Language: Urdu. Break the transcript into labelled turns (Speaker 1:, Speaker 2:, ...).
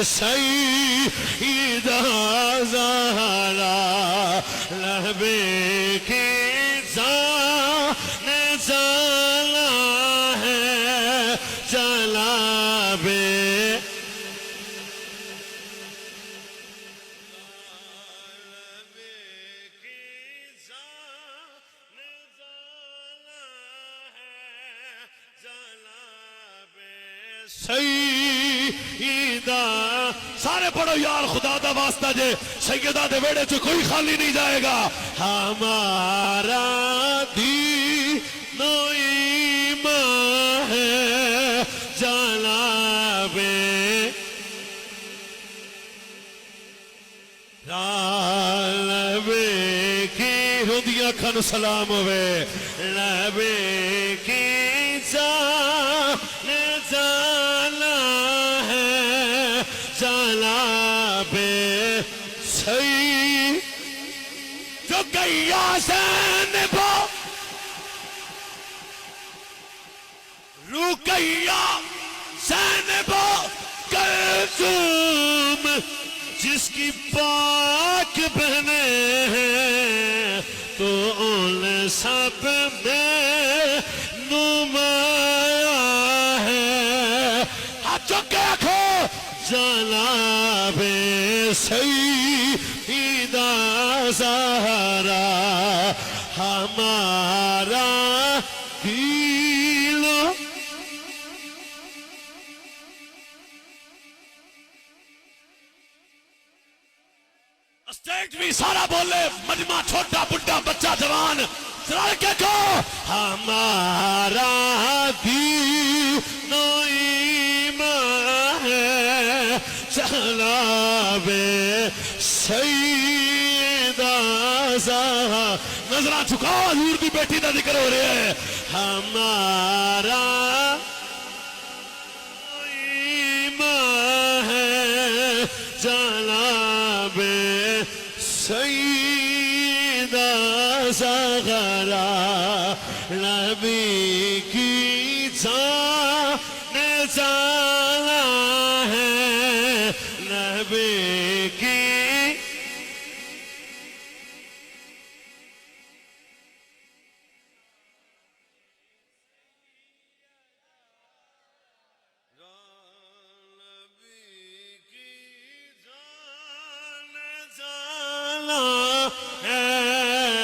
Speaker 1: سیدہ زہرا لبے کی جان چلا ہے چلا بے سیدہ سارے پڑھو یار خدا دا واسطہ جے سیدہ دے ویڑے چ کوئی خالی نہیں جائے گا ہمارا دین و ایمان ہے جناب لبے کی ہدیہ کھن سلام ہوئے لبے کی جان چلا ہے چلا بے سی جو گیا زینبو رقیہ زینبو کلثوم جس کی پاک بہنیں ہیں تو ان سب میں نمایاں ہے ہاتھ چکے رکھو جناب سیدہ زہرا ہمارا دین اسٹیٹ بھی سارا بولے مجمع چھوٹا بڑھا بچہ جوان لڑکے کو ہمارا دین و ایمان ہے چلا بے سیدہ زہرا نظرہ چکاؤ حضور دی بیٹی دا ذکر ہو رہے ہیں ہمارا ایمان ہے چلا بے سیدہ زہرا نبی کی جان